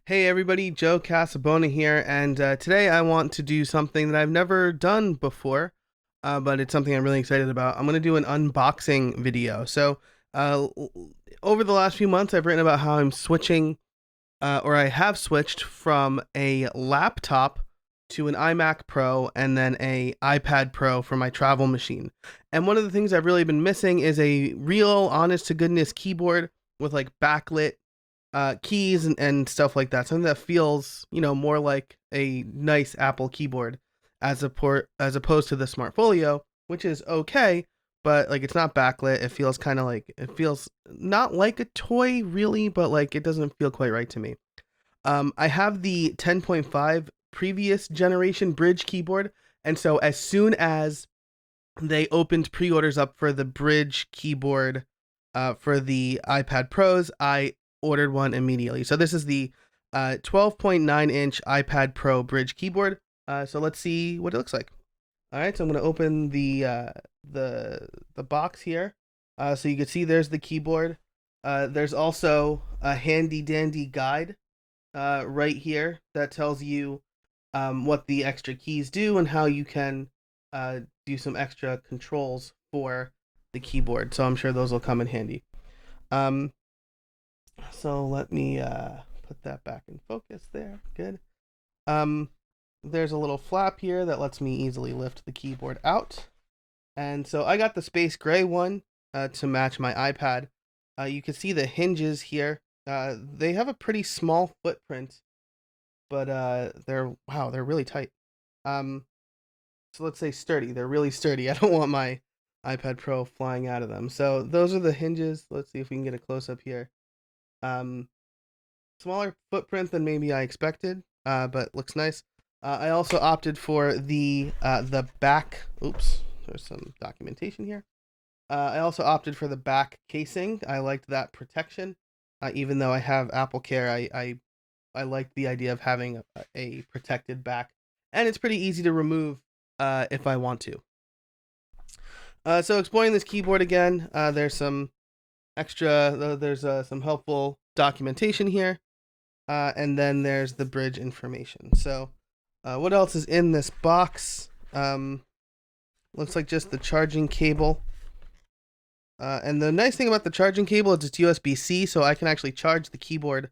Hey everybody, Joe Casabona here, and today I want to do something that I've never done before, but it's something I'm really excited about. I'm going to do an unboxing video. Uh, Over the last few months, I've written about how I'm switching, or I have switched from a laptop to an iMac Pro and then a iPad Pro for my travel machine. And one of the things I've really been missing is a real, honest to goodness keyboard with like backlit keys and stuff like that. Something that feels, more like a nice Apple keyboard as opposed to the Smartfolio, which is okay, but like it's not backlit. It feels kind of like it feels not like a toy really, but like it doesn't feel quite right to me. I have the 10.5 previous generation Brydge keyboard, and so as soon as they opened pre-orders up for the Brydge keyboard for the iPad Pros, I ordered one immediately. So this is the 12.9-inch iPad Pro Brydge keyboard. So let's see what it looks like. All right, so I'm going to open the box here. So you can see there's the keyboard. There's also a handy dandy guide right here that tells you what the extra keys do and how you can do some extra controls for the keyboard. So I'm sure those will come in handy. Um, so let me put that back in focus there. Good. Um, there's a little flap here that lets me easily lift the keyboard out. And so I got the space gray one to match my iPad. You can see the hinges here. They have a pretty small footprint, but they're really tight. Um, so let's say sturdy. They're really sturdy. I don't want my iPad Pro flying out of them. So those are the hinges. Let's see if we can get a close up here. Um, Smaller footprint than maybe I expected, but looks nice. I also opted for the back. Oops, there's some documentation here. I also opted for the back casing. I liked that protection, even though I have Apple Care. I liked the idea of having a protected back, and it's pretty easy to remove if I want to. So exploring this keyboard again, there's some there's some helpful documentation here, and then there's the Brydge information. So, what else is in this box? Looks like just the charging cable. And the nice thing about the charging cable is it's USB-C, so I can actually charge the keyboard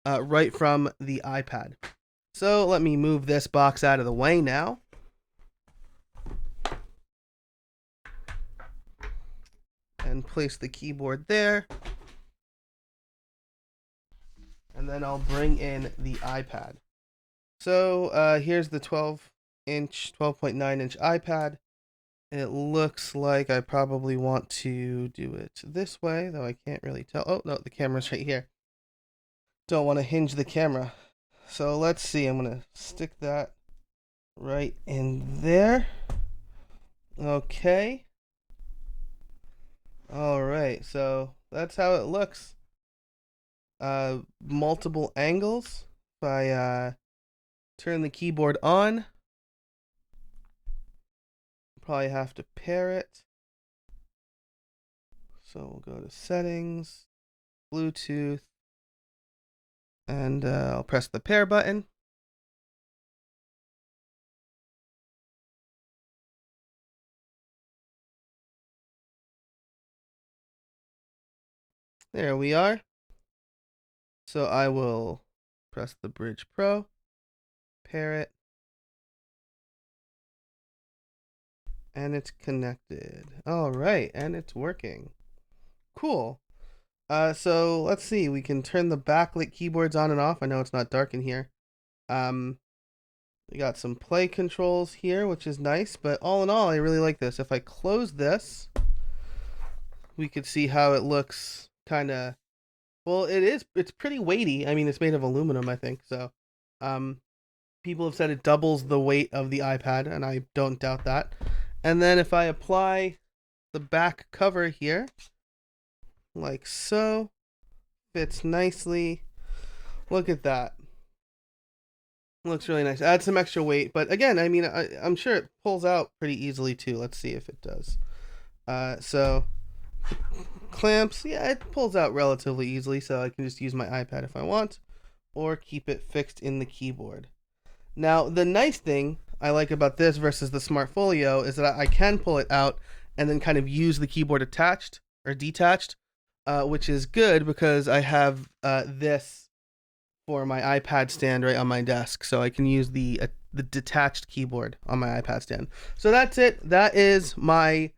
right from the iPad. So let me move this box out of the way now. And place the keyboard there. And then I'll bring in the iPad. So here's the 12.9-inch iPad. It looks like I probably want to do it this way, though I can't really tell. Oh, no, the camera's right here. Don't want to hinge the camera. So let's see. I'm going to stick that right in there. Okay. All right. So that's how it looks. Multiple angles. If I turn the keyboard on, probably have to pair it. So we'll go to settings, Bluetooth, and I'll press the pair button. There we are. So I will press the Brydge Pro, pair it, and it's connected. All right, and it's working. Cool. So let's see. We can turn the backlit keyboards on and off. I know it's not dark in here. Um, we got some play controls here, which is nice. But all in all, I really like this. If I close this, we could see how it looks. Kind of. Well, it is. It's pretty weighty. I mean, it's made of aluminum, I think. So, um, people have said it doubles the weight of the iPad, and I don't doubt that. And then if I apply the back cover here, like so, fits nicely. Look at that. Looks really nice. Add some extra weight, but again, I mean, I'm sure it pulls out pretty easily too. Let's see if it does. So clamps, yeah, it pulls out relatively easily, so I can just use my iPad if I want, or keep it fixed in the keyboard. Now, the nice thing I like about this versus the Smart Folio is that I can pull it out and then kind of use the keyboard attached or detached, which is good because I have this for my iPad stand right on my desk, so I can use the detached keyboard on my iPad stand. So that's it. That is my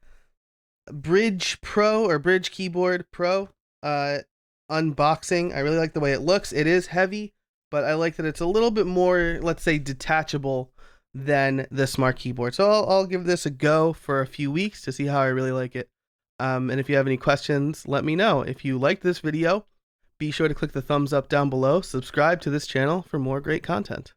Brydge Pro or Brydge Keyboard Pro unboxing. I really like the way it looks. It is heavy, but I like that it's a little bit more, let's say, detachable than the Smart Keyboard. So I'll give this a go for a few weeks to see how I really like it. And if you have any questions, let me know. If you liked this video, be sure to click the thumbs up down below. Subscribe to this channel for more great content.